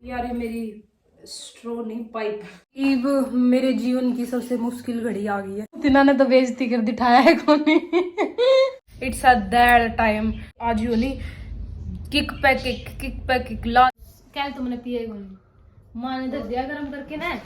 यार ये मेरी स्ट्रो नहीं पाइप ईब मेरे जीवन की सबसे मुश्किल घड़ी आ गई है। इन्होंने तो बेइज्जती कर दिखाया है कोनी। इट्स अ दैट टाइम आज यू नहीं किक पे किक ला क्या तुमने पिए कोनी मां ने दे दिया गरम करके ना।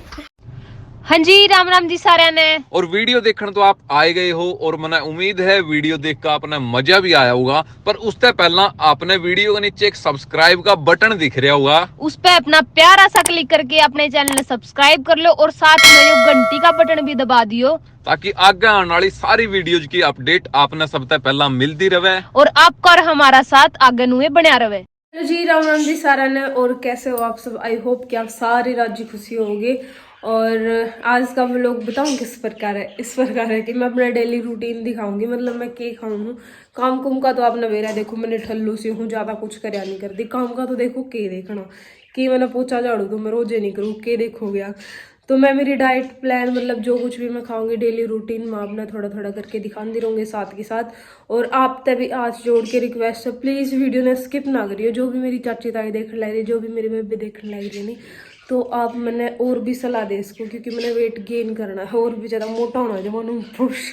हाँ जी राम राम जी सारे ने। और वीडियो देखने तो आप आए गए हो और मैंने उम्मीद है वीडियो देखकर आपने मजा भी आया होगा। पर उससे पहला आपने वीडियो के नीचे एक सब्सक्राइब का बटन दिख रहा होगा, उस पे अपना प्यारा सा क्लिक करके अपने चैनल ने सब्सक्राइब कर लो और साथ में जो घंटी का बटन भी दबा दियो ताकि आगे आने वाली सारी वीडियोज की अपडेट आपने सबसे पहला मिलती रहे और आपका और हमारा साथ आगे नुए बना रहे। हेलो जी राम राम जी सारा ने और कैसे हो आप सब। आई होप कि आप सारे राज्य खुशी होंगे। और आज का व्लॉग बताऊं किस प्रकार है। इस प्रकार है कि मैं अपना डेली रूटीन दिखाऊंगी। मतलब मैं के खाऊं काम कुम का तो आप नवेरा देखो मैंने ठल्लू सी हूँ ज्यादा कुछ करया नहीं करती। काम का तो देखो के देखना कि मैंने पोछा झाड़ू तो मैं रोजे नहीं करूँ के देखोगे आप। तो मैं मेरी डाइट प्लान मतलब जो कुछ भी मैं खाऊंगी डेली रूटीन में अपना थोड़ा थोड़ा करके दिखाती रहूंगी साथ के साथ। और आप तभी आज जोड़ के रिक्वेस्ट है प्लीज़ वीडियो ने स्किप ना करिए। जो भी मेरी चाची ताई देखने लग रही जो भी मेरी बेबी देखने लग रही नहीं तो आप मैंने और भी सलाह दे इसको क्योंकि मैंने वेट गेन करना है और भी ज़्यादा मोटा होना है। जो मैंने पुरुष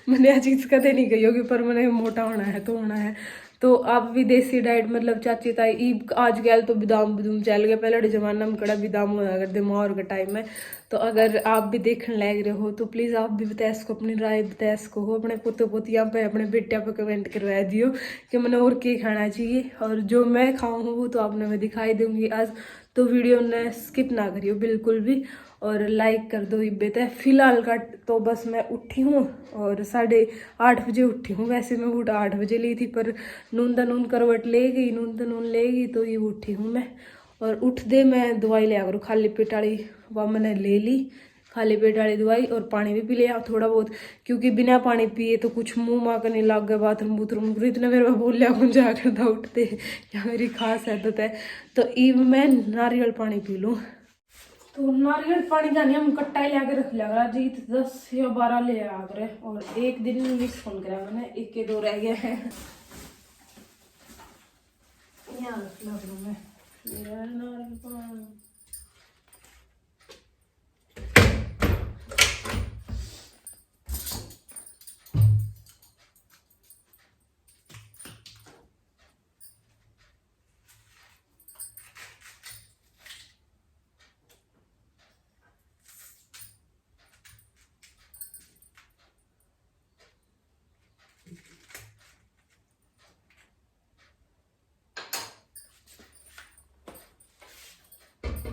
मैंने आज चीज़ कदे नहीं कही होगी पर मैंने मोटा होना है तो होना है। तो आप भी देसी डाइट मतलब चाची ताई ईब आज गया तो बादाम बदूम चल गया। पहले जमाना में कड़ा बादाम होया करते माहौर का टाइम है। तो अगर आप भी देखने लग रहे हो तो प्लीज़ आप भी बताया इसको अपनी राय बताया इसको हो अपने पोते पोतियाँ पे अपने बेटिया पे कमेंट करवा दियो कि मैंने और क्या खाना चाहिए। और जो मैं खाऊँ वो तो आपने मैं दिखाई दूंगी आज। तो वीडियो ने स्किप ना करियो बिल्कुल भी और लाइक कर दो। इब्बे है फिलहाल का तो बस मैं उठी हूँ और 8:30 बजे उठी हूँ। वैसे मैं उठ 8 बजे ली थी पर नून करवट ले गई नून ले गई तो ये उठी हूँ मैं। और उठ दे मैं दवाई लिया करूँ खाली पेट वाली वह मैंने ले ली खाली पेट वाली दवाई और पानी भी पी लिया थोड़ा बहुत क्योंकि बिना पानी पिए तो कुछ मुंह माँ करने लग गए बाथरूम बूथरूम इतना मेरे में बोल लिया कौन जा करता उठते या मेरी खास आदत है। तो ईब मैं नारियल पानी पी लूँ। तो नारियल पानी का नहीं हम कट्टा लिया के रख लिया जी 10 या 12 ले आकर और एक दिन मिस फोन करा मैंने एक के 2 रह गया है यहाँ रख लिया मैं नारियल पानी।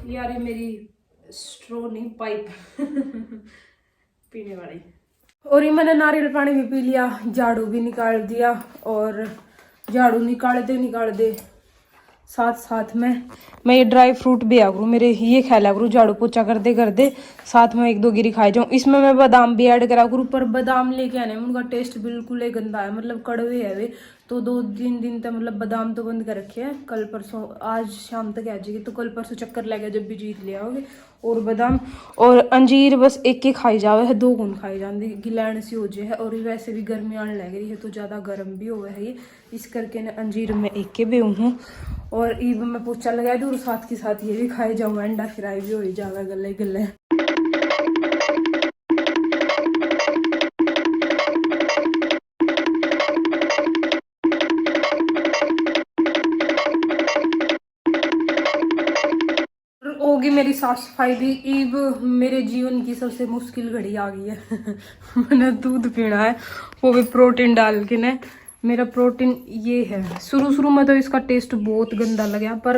यार ये मेरी स्ट्रो नहीं पाइप पीने वाली। और ये मैंने नारियल पानी भी पी लिया झाड़ू भी निकाल दिया और झाड़ू निकाल दे साथ साथ में मैं ये ड्राई फ्रूट भी आ करूँ मेरे ये खा लिया करूँ झाड़ू पोछा कर दे साथ में 1-2 गिरी खाई जाऊँ। इसमें मैं बादाम भी ऐड करा करूँ पर बादाम लेके आने में उनका टेस्ट बिल्कुल ही गंदा है मतलब कड़वे है वे। तो 2-3 दिन तक मतलब बादाम तो बंद कर रखे हैं। कल परसों आज शाम तक आ जाएगी तो कल परसों चक्कर लगे जब भी जीत ले आओगे। और बादाम और अंजीर बस एक खाई जावे है 2 गुण खाई जाती गिलैंड सी हो जाए है। और वैसे भी गर्मी आने लग रही है तो ज़्यादा गर्म भी हुआ है ये इस करके ना अंजीर में एक के भी हूँ। और ईब में पोछा लगा दूँ और साथ के साथ ये भी खाई जाऊँ अंडा फ्राई भी हो जावे गले गले। होगी मेरी साफ सफाई भी ईब मेरे जीवन की सबसे मुश्किल घड़ी आ गई है। मैंने दूध पीना है वो भी प्रोटीन डाल के ना। मेरा प्रोटीन ये है शुरू में तो इसका टेस्ट बहुत गंदा लगा पर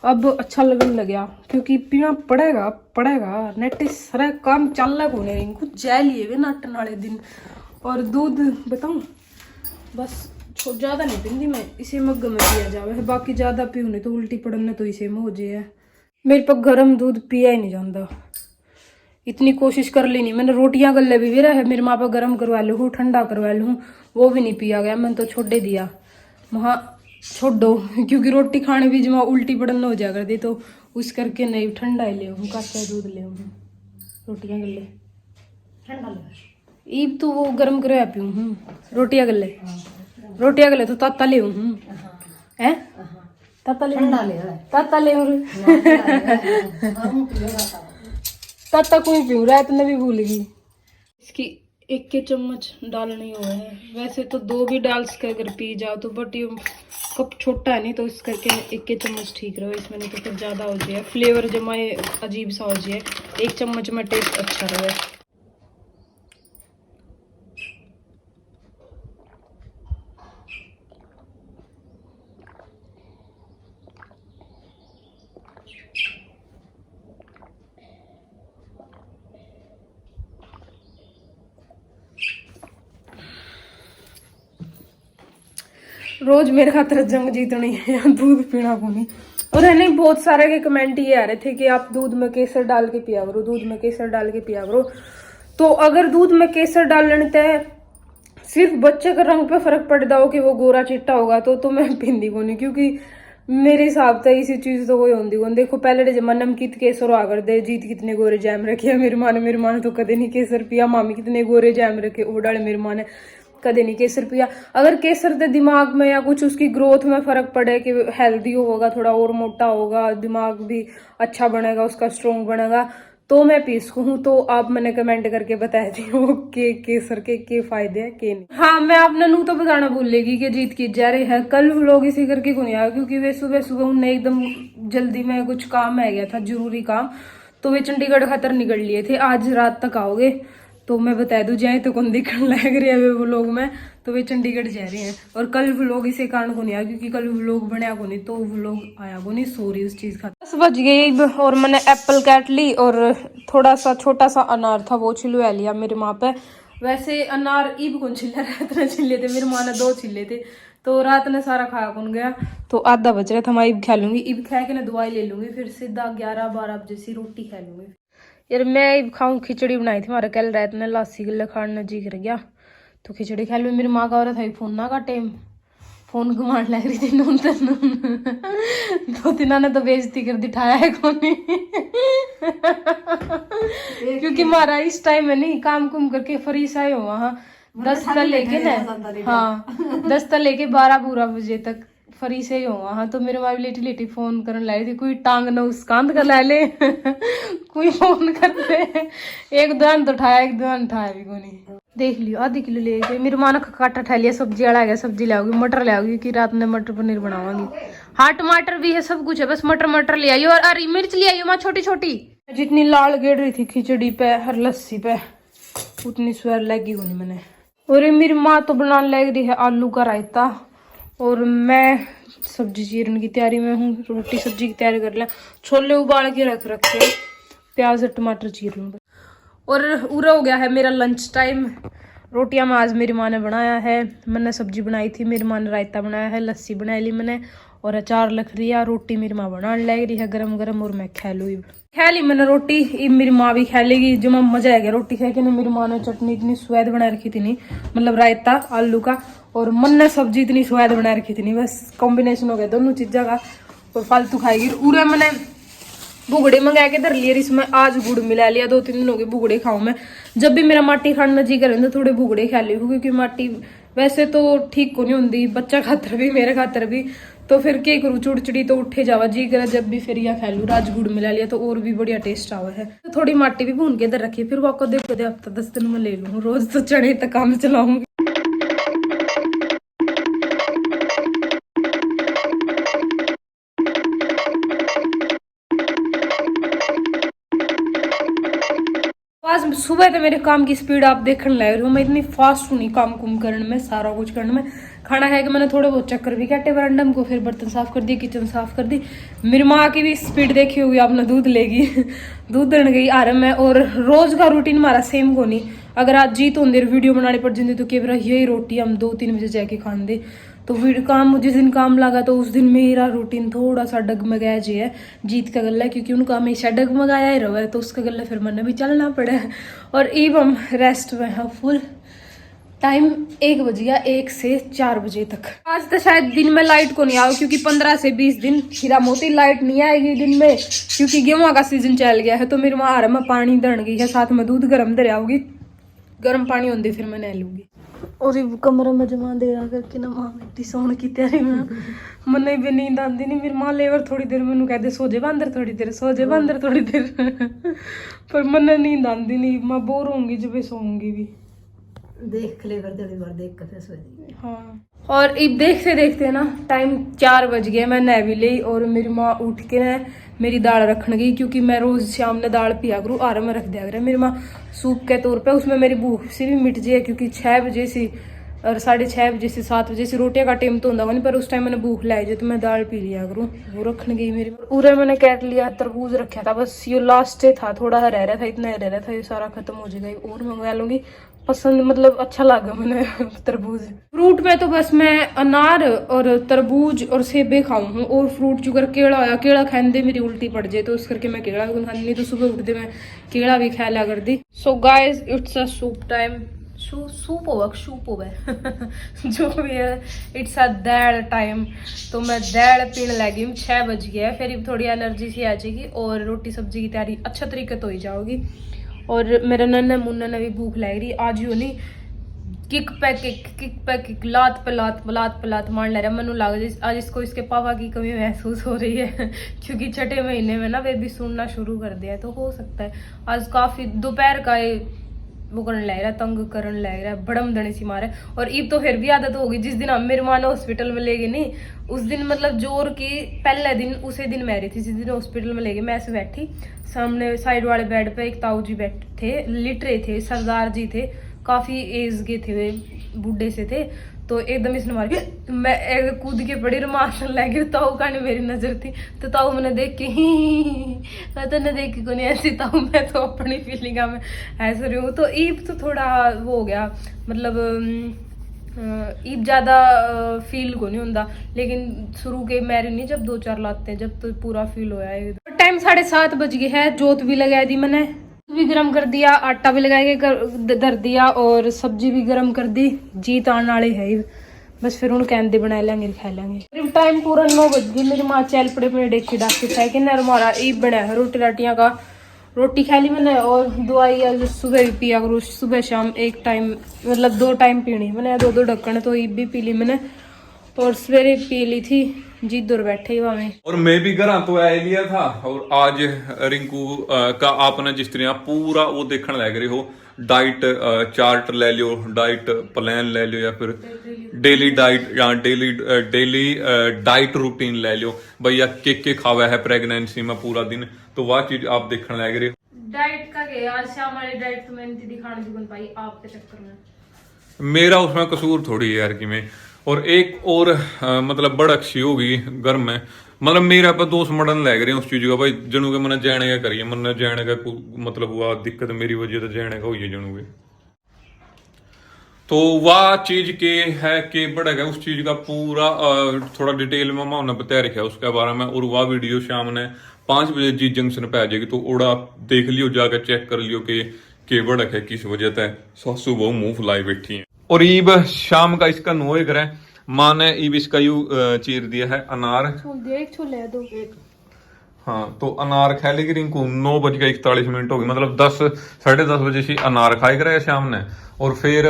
अब अच्छा लगने लगा क्योंकि पीना पड़ेगा नेट सारा काम चल रहा होने इनको जै लिए वे नाटन वाले दिन। और दूध बताऊं बस ज़्यादा नहीं पीती मैं इसे मग में पिया जावे बाकी ज़्यादा पीने तो उल्टी पड़ने तो इसे में हो जाए। मेरे पर गर्म दूध पिया ही नहीं जाता इतनी कोशिश कर ली नहीं मैंने रोटियां गले भी रहा है मेरे माँ पर गर्म करवा लूँ ठंडा करवा लूँ वो भी नहीं पिया गया मैंने तो छोड़े दिया वहाँ छोड़ दो क्योंकि रोटी खाने भी जमा उल्टी पड़न हो जाया करती तो उस करके नहीं ठंडा ही ले काचा दूध ले रोटियां गले ठंडा ले ईब तो वो गर्म करवा पीऊँ रोटियां गले तो ताता ले है ताता ले ठंडा ले है ताता ले और ताता कोई पी रहा है तो मैं भी भूल गई। इसकी एक के चम्मच डालनी हुआ है, वैसे तो 2 भी डाल सके अगर पी जाओ तो, बट ये कप छोटा है नहीं तो इस करके एक के चम्मच ठीक रहो इसमें, नहीं तो फिर ज़्यादा हो जाए फ्लेवर जमाए अजीब सा हो जाए। 1 चम्मच में टेस्ट अच्छा रहे। रोज मेरे खातर जंग जीतनी है, दूध पीना को नहीं। और है नहीं, बहुत सारे के कमेंट ये आ रहे थे कि आप दूध में केसर डाल के पिया करो, दूध में केसर डाल के पिया करो। तो अगर दूध में केसर डालने तय सिर्फ बच्चे का रंग पे फर्क पड़ जाओ कि वो गोरा चिट्टा होगा तो मैं पींदी को नहीं, क्योंकि मेरे हिसाब से इसी चीज तो कोई होती को। देखो पहले के जमाने में कित केसर हुआ कर दे, जीत कितने गोरे जैम रखे है मेरी माँ ने तो कदे नहीं केसर पिया। मामी कितने गोरे जैम रखे वो डाले मेरी माँ ने कदे नहीं केसर पिया। अगर केसर दे दिमाग में या कुछ उसकी ग्रोथ में फर्क पड़े कि हेल्दी होगा, थोड़ा और मोटा होगा, दिमाग भी अच्छा बनेगा उसका, स्ट्रोंग बनेगा, तो मैं पी सकूँ। तो आप मैंने कमेंट करके बताया थी वो के केसर के फायदे है के नहीं। हाँ मैं आपने नू तो बताना भूल लेगी कि जीत की जा रही है। कल लोग इसी करके को नहीं आया क्योंकि वे सुबह सुबह उन्हें एकदम जल्दी में कुछ काम आ गया था, जरूरी काम, तो वे चंडीगढ़ खातर निकल लिए थे। आज रात तक आओगे तो मैं बता दूं, जाए तो कौन दिखने लग रही है वे व्लॉग में, तो वे चंडीगढ़ जा रहे हैं। और कल व्लॉग इसे कारण को नहीं आया क्योंकि कल व्लॉग बनया को नहीं, तो व्लॉग आया को नहीं, सॉरी उस चीज का। 10 बज गए और मैंने एप्पल काट ली और थोड़ा सा छोटा सा अनार था वो छिलवा लिया मेरी माँ पे। वैसे अनार ईब कौन छिले, रात ने छिले थे मेरी माँ ने, 2 छिले थे, तो रात ने सारा खाया कौन गया, तो आधा बच रहा था। मैं ईब खा लूंगी, ईब खा के ना दवाई ले लूंगी, फिर सीधा 11-12 बजे से रोटी खा लूंगी। यार मैं खाऊं, खिचड़ी बनाई थी हमारा कल रात ने, लासी गले खाने जी कर गया तो खिचड़ी खा लूँ। मेरी माँ का हो रहा था फोन ना काटे, फोन घुमाने लग रही थी नून दो तीन ने तो बेइज्जती कर दिखाया है कौन क्योंकि हमारा इस टाइम में नहीं काम कुम करके फ्री सा हो वहाँ 10 तक लेके ना, हाँ 10 तक लेके 12 बजे तक फ्री से ही हो वहाँ। तो मेरे माँ लेटी लेटी फोन करने लाई थी, कोई टांग न उस कांध कर ला ले कोई फोन कर ले, एक दुकान तो उठाया, एक दुकान उठाया भी को नहीं। देख लियो आधी किलो ले गई मेरी माँ ने, काटा ठा लिया, सब्जी वाला गया, सब्जी लाओगी, मटर लाओगी कि रात में मटर पनीर बनावांगी। हाँ टमाटर भी है, सब कुछ है, बस मटर ले आइयो और हरी मिर्च ले आइयो माँ छोटी छोटी। जितनी लाल गेड़ रही थी खिचड़ी पे हर लस्सी पे उतनी स्वाद लगी को नहीं मैंने। और मेरी माँ तो बनाने लग रही है आलू का रायता और मैं सब्जी चीरने की तैयारी में हूँ, रोटी सब्जी की तैयारी कर लिया, छोले उबाल के रख रखे, प्याज और टमाटर चीर लूँगा। और पूरा हो गया है मेरा लंच टाइम। रोटियां में आज मेरी माँ ने बनाया है, मैंने सब्जी बनाई थी, मेरी माँ ने रायता बनाया है, लस्सी बनाई ली मैंने और अचार लख लिया। रोटी मेरी माँ बनाने लग रही है गरम गरम और मैं खा लूँ। खा ली मैंने रोटी, अब मेरी माँ भी खा लेगी। जो मजा आ गया रोटी खा के ना, मेरी माँ ने चटनी इतनी स्वाद बना रखी थी नहीं, मतलब रायता आलू का, और मन ने सब्जी इतनी स्वाद बना रखी थी नहीं, बस कॉम्बिनेशन हो गया दोनों चीज़ों का। और फालतू खाएगी। पूरे मैंने भुगड़े मंगा के धर लिए, इसमें आज गुड़ मिला लिया, 2-3 दिन हो गए भुगड़े खाऊं मैं। जब भी मेरा माटी खाना जी करे तो थोड़े भुगड़े खा ली, क्योंकि माटी वैसे तो ठीक को नहीं होती, बच्चा खातर भी मेरे खातर भी, तो फिर क्या करूँ, चुड़चुड़ी तो उठे जावा जी करे जब भी, फिर या खा लूँ। आज गुड़ मिला लिया तो और भी बढ़िया टेस्ट आवा है। तो थोड़ी माटी भी भून के इधर रखी, फिर वो आपको देखो हफ्ता 10 दिन में ले लूँ, रोज तो चने तक काम चलाऊंगी। आज सुबह तो मेरे काम की स्पीड आप देखने लग रही हो, मैं इतनी फास्ट हूँ नहीं काम कुम करने में, सारा कुछ करने में। खाना खाया कि मैंने थोड़े बहुत चक्कर भी काटे बरंडम को, फिर बर्तन साफ कर दिए, किचन साफ कर दी। मेरी माँ की भी स्पीड देखी होगी आपने, दूध लेगी दूध देने गई आ रहा मैं। और रोज का रूटीन हमारा सेम को नहीं, अगर आज जीत होंगे वीडियो बनानी पड़ जाती तो केवल यही रोटी हम 2-3 बजे जाके खान दे। तो काम जिस दिन काम लगा तो उस दिन मेरा रूटीन थोड़ा सा डगमगाया जी है जीत का गला, क्योंकि उनका हमेशा डगमगाया ही रहा है, तो उसका गला फिर मैंने भी चलना पड़ा है। और इव हम रेस्ट में है फुल। टाइम 1 बज गया, 1 से 4 बजे तक। आज तो शायद दिन में लाइट को नहीं आओ, क्योंकि 15 से 20 दिन हीरा मोती लाइट नहीं आएगी दिन में, क्योंकि गेहूं का सीजन चल गया है। तो मेरी माँ में पानी दड़ गई है, साथ में दूध गर्म दर आओगी, गर्म पानी होंगे फिर मैं नह लूंगी। और कमरे में जमा दे करके ना मां बेटी सोने की तैयारी में मन्ने भी नींद आती नहीं। मेरी मां लेवर थोड़ी देर मैनू कहते सो जा बंदर थोड़ी देर, सो जा बंदर थोड़ी देर पर मन्ने नींद आती नहीं, मैं बोर होंगी जब सोऊंगी भी। देख ले कर दे बार देख कर सो जाएगी। हाँ, और अब देखते देखते ना टाइम 4 बज गया, मैं नह भी ली और मेरी माँ उठ के ना मेरी दाल रखने गई, क्योंकि मैं रोज शाम ने दाल पिया करूँ आरा में रख दिया करें मेरी माँ सूप के तौर पे। उसमें मेरी भूख से भी मिट जाए, क्योंकि 6 बजे से और 6:30 बजे से 7 बजे से रोटियां का टाइम तो होता नहीं, पर उस टाइम मैंने भूख लाई जाए तो मैं दाल पी लिया करूँ। वो रखने गई मेरी पूरा मैंने कैट लिया, तरबूज रखा था, बस ये लास्ट से था, थोड़ा रह रहा था, इतना रह रहा था, ये सारा खत्म हो जाएगा और मंगवा लूंगी। पसंद मतलब अच्छा लगा मैंने तरबूज। फ्रूट में तो बस मैं अनार और तरबूज और सेबे खाऊं हूँ, और फ्रूट जो कर केला होया, केला खाने मेरी उल्टी पड़ जाए तो उस करके मैं केला भी खानी, नहीं तो सुबह उठते मैं केला भी खा लिया कर दी। So guys it's a soup time, soup होगा जो भी है, इट्स अ दाल टाइम। तो मैं दाल पीने लगी हूँ, 6 बज गया है, फिर थोड़ी एनर्जी सी आ जाएगी और रोटी सब्जी की तैयारी अच्छा तरीके तो ही जाओगी। और मेरा नन्ना मुन्ना ने भी भूख लग रही आज, ही नहीं किक पे किक लात पे लात मार ले रहा। मनु लगा आज इसको इसके पापा की कमी महसूस हो रही है क्योंकि छठे महीने में ना वे भी सुनना शुरू कर दिया है, तो हो सकता है आज काफी दोपहर का वो करने लग रहा है, तंग करने लग रहा है, बड़म दने सी मारे। और ईब तो फिर भी आदत होगी, जिस दिन हम मेरे माँ ने हॉस्पिटल में ले गए नहीं, उस दिन मतलब जोर की पहले दिन उसे दिन मैं रही थी, जिस दिन हॉस्पिटल में ले गए। मैं ऐसे बैठी सामने साइड वाले बेड पे एक ताऊ जी बैठे थे, लिट रहे थे, सरदार जी थे, काफी एज के थे, वे बूढ़े से थे। तो एकदम इसने मार के मैं एक कूद के पड़ी, मारने लगी, ताऊ का नहीं मेरी नजर थी, तो ताऊ मैंने देख के तो ने देख के को नहीं ऐसी, ताऊ मैं तो अपनी फीलिंग में ऐसे रही हूँ। तो ईब तो थोड़ा वो हो गया, मतलब ईब ज्यादा फील को नहीं होता, लेकिन शुरू के मैरी नहीं, जब 2-4 लाते हैं जब तो पूरा फील होया है। टाइम 7:30 बज गए है, जोत भी लगा दी मैंने, भी गरम कर दिया, आटा भी लगा के धर दिया और सब्जी भी गरम कर दी। जीत आने वाले है बस, फिर उन्हें कहते बना लेंगे खा लेंगे। टाइम पूरा 9 बज गई, मेरी माँ चैल पड़े अपने डेची डाके खाए कि नर मारा ईब बना है रोटी राटियाँ का, रोटी खा ली मैंने और दवाई आज सुबह भी पिया करूँ, सुबह शाम एक टाइम मतलब 2 टाइम पीनी मैंने, 2 ढक्कन, तो ईब भी पी ली मैंने और सवेरे पी ली थी। जी दूर बैठे ही वहां। और मैं भी घर तो आ लिया था, और आज रिंकू का आपने जिस तरह पूरा वो देखने लग रहे हो, डाइट चार्ट ले लियो, डाइट प्लान ले लियो, या फिर डेली डाइट या डेली डाइट रूटीन ले लियो भैया, के खावा है प्रेगनेंसी में पूरा दिन, तो वह चीज आप देखने लग रहे हो। डाइट का क्या आज शाम वाली डाइट तो मैंने दिखाने भी बन पाई आपके चक्कर में, मेरा उसमें कसूर थोड़ी है यार कि मैं, और एक और मतलब बड़ अच्छी होगी घर में, मतलब मेरा पर दोस्त मड़न लग रहे हैं उस चीज का भाई, जनू के मन जाने का करिए, मन जाने का मतलब हुआ दिक्कत मेरी वजह से जाने का हुई जनू के, तो वह चीज के है कि बढ़ेगा उस चीज का पूरा थोड़ा डिटेल में मैं उन्हें बता रखा उसके बारे में, और वह वीडियो शाम ने 5 बजे जी जंक्शन पे आ जाएगी, तो ओड़ा देख लियो, जाकर चेक कर लियो कि बढ़क है किस वजह से सासू बहु मुंह फुलाई बैठी है। और ईब शाम का इसका नोए करे, माँ ने ईब इसका यू चीर दिया है अनार, एक छोले है 2 हाँ, तो अनार खा लेगी रिंकू। 9:41 हो गई, मतलब 10-10:30 बजे से अनार खाए करे शाम ने, और फिर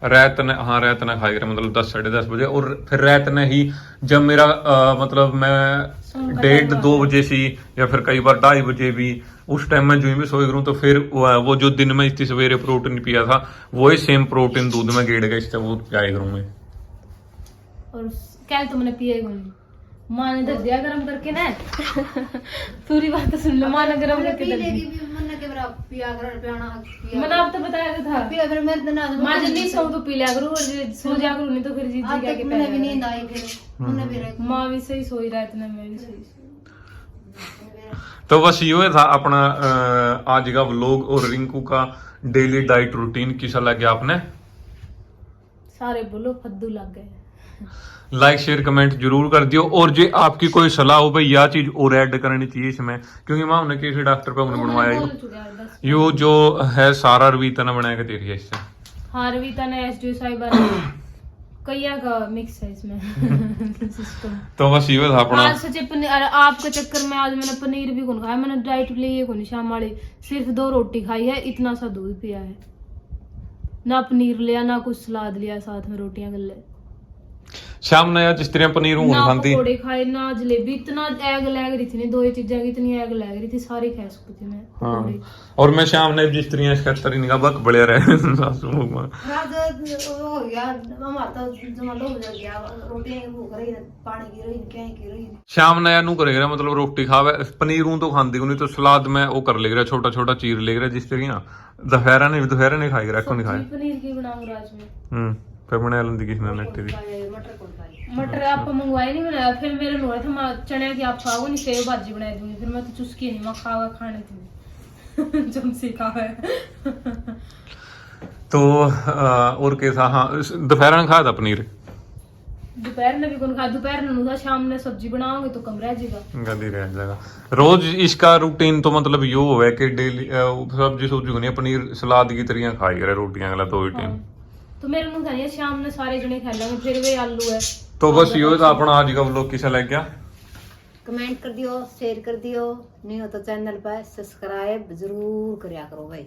रात ने खाए करे मतलब 10-10:30 बजे, और फिर रात ने ही जब मेरा मतलब मैं 1:30-2 बजे से या फिर कई बार 2:30 बजे भी उस टाइम में जो भी सोए करूँ, तो फिर वो जो दिन में इतनी सवेरे प्रोटीन पिया था वही सेम प्रोटीन दूध में गेड़ गया, इससे वो पिया करूँ मैं। और क्या तुमने पिए माँ ने धर दिया गरम करके ना पूरी बात तो सुन लो, माँ ने गरम करके धर दी, मैंने आप तो बताया था माँ जल्दी सो तो पी लिया करूँ और सो जा करूँ, नहीं तो फिर जीत जी क्या माँ भी सही सो ही रहा इतना, मैं भी सही। तो बस ये था अपना आज का व्लॉग और रिंकू का डेली डाइट रूटीन। कैसा लगे आपने? सारे बोलो फद्दू लग गए। लाइक शेयर कमेंट जरूर कर दियो, और जो आपकी कोई सलाह हो भाई यह चीज और ऐड करनी चाहिए इसमें, क्योंकि मैं उन्हें किसी डॉक्टर पे उन्हें बनवाया यो जो है सारा रवीता ने बनाया देखिए इससे, हाँ रवीता ने एसडी साहिबा कैया का मिक्स है इसमें सिस्टम। तो बस ये था अपना आज सच्चे पनीर, आपके चक्कर में आज मैंने पनीर भी कौन खाया, मैंने डाइट लिए कौन शाम वाली सिर्फ 2 रोटी खाई है, इतना सा दूध पिया है, ना पनीर लिया ना कुछ सलाद लिया साथ में, रोटियां कर ले शाम ने यार जिस तरह पनीर हूं ना खांदी पकोड़े खाए ना जलेबी। इतना एग लग रही थी, नहीं दो ही चीजें की इतनी एग लग रही थी, सारी खा सकती थी मैं पकोड़े। और मैं शाम ने जिस तरह इसका निकाह बक बड़े रहे सासू मां रात हो गया हमारा तो जमालो हो गया, रोटियां की भूख रही, पानी की रही, क्या की रही। शाम ने यार करेगा मतलब रोटी खावे पनीर हूं तो खांदी नहीं तो सलाद में वो कर लेगा छोटा छोटा चीर लेगा जिस तरह ना दोपहरा नहीं खाएगा रखो नहीं खाए पनीर की बनाऊंगा आज में। फिर बना लेंदी किसी ने नेट दी मटर आप मंगवाए नहीं बनाया, फिर मेरे नोए थे मैं चने की आप खाओ नहीं, सेव भाजी बना दूंगी, फिर मैं तो चुस्की नहीं मैं खावा खाने थी चमसी खावे। तो और कैसा हाँ दोपहर में खाया था पनीर दोपहर में भी कौन खा, दोपहर में नहीं था, शाम में सब्जी बनाओगे तो कम रह जाएगा, गंदी रह जाएगा। रोज इसका रूटीन तो मतलब यो है कि डेली सब्जी सोची नहीं पनीर सलाद की तरह खाई करे रोटियां गला दो ही टाइम। तो मेरे मुंह था शाम में सारे जने खा लेंगे, फिर वे आलू है। तो बस यो था अपना आज का व्लॉग किसा लग गया, कमेंट कर दियो, शेयर कर दियो, नहीं हो तो चैनल पर सब्सक्राइब जरूर करया करो भाई।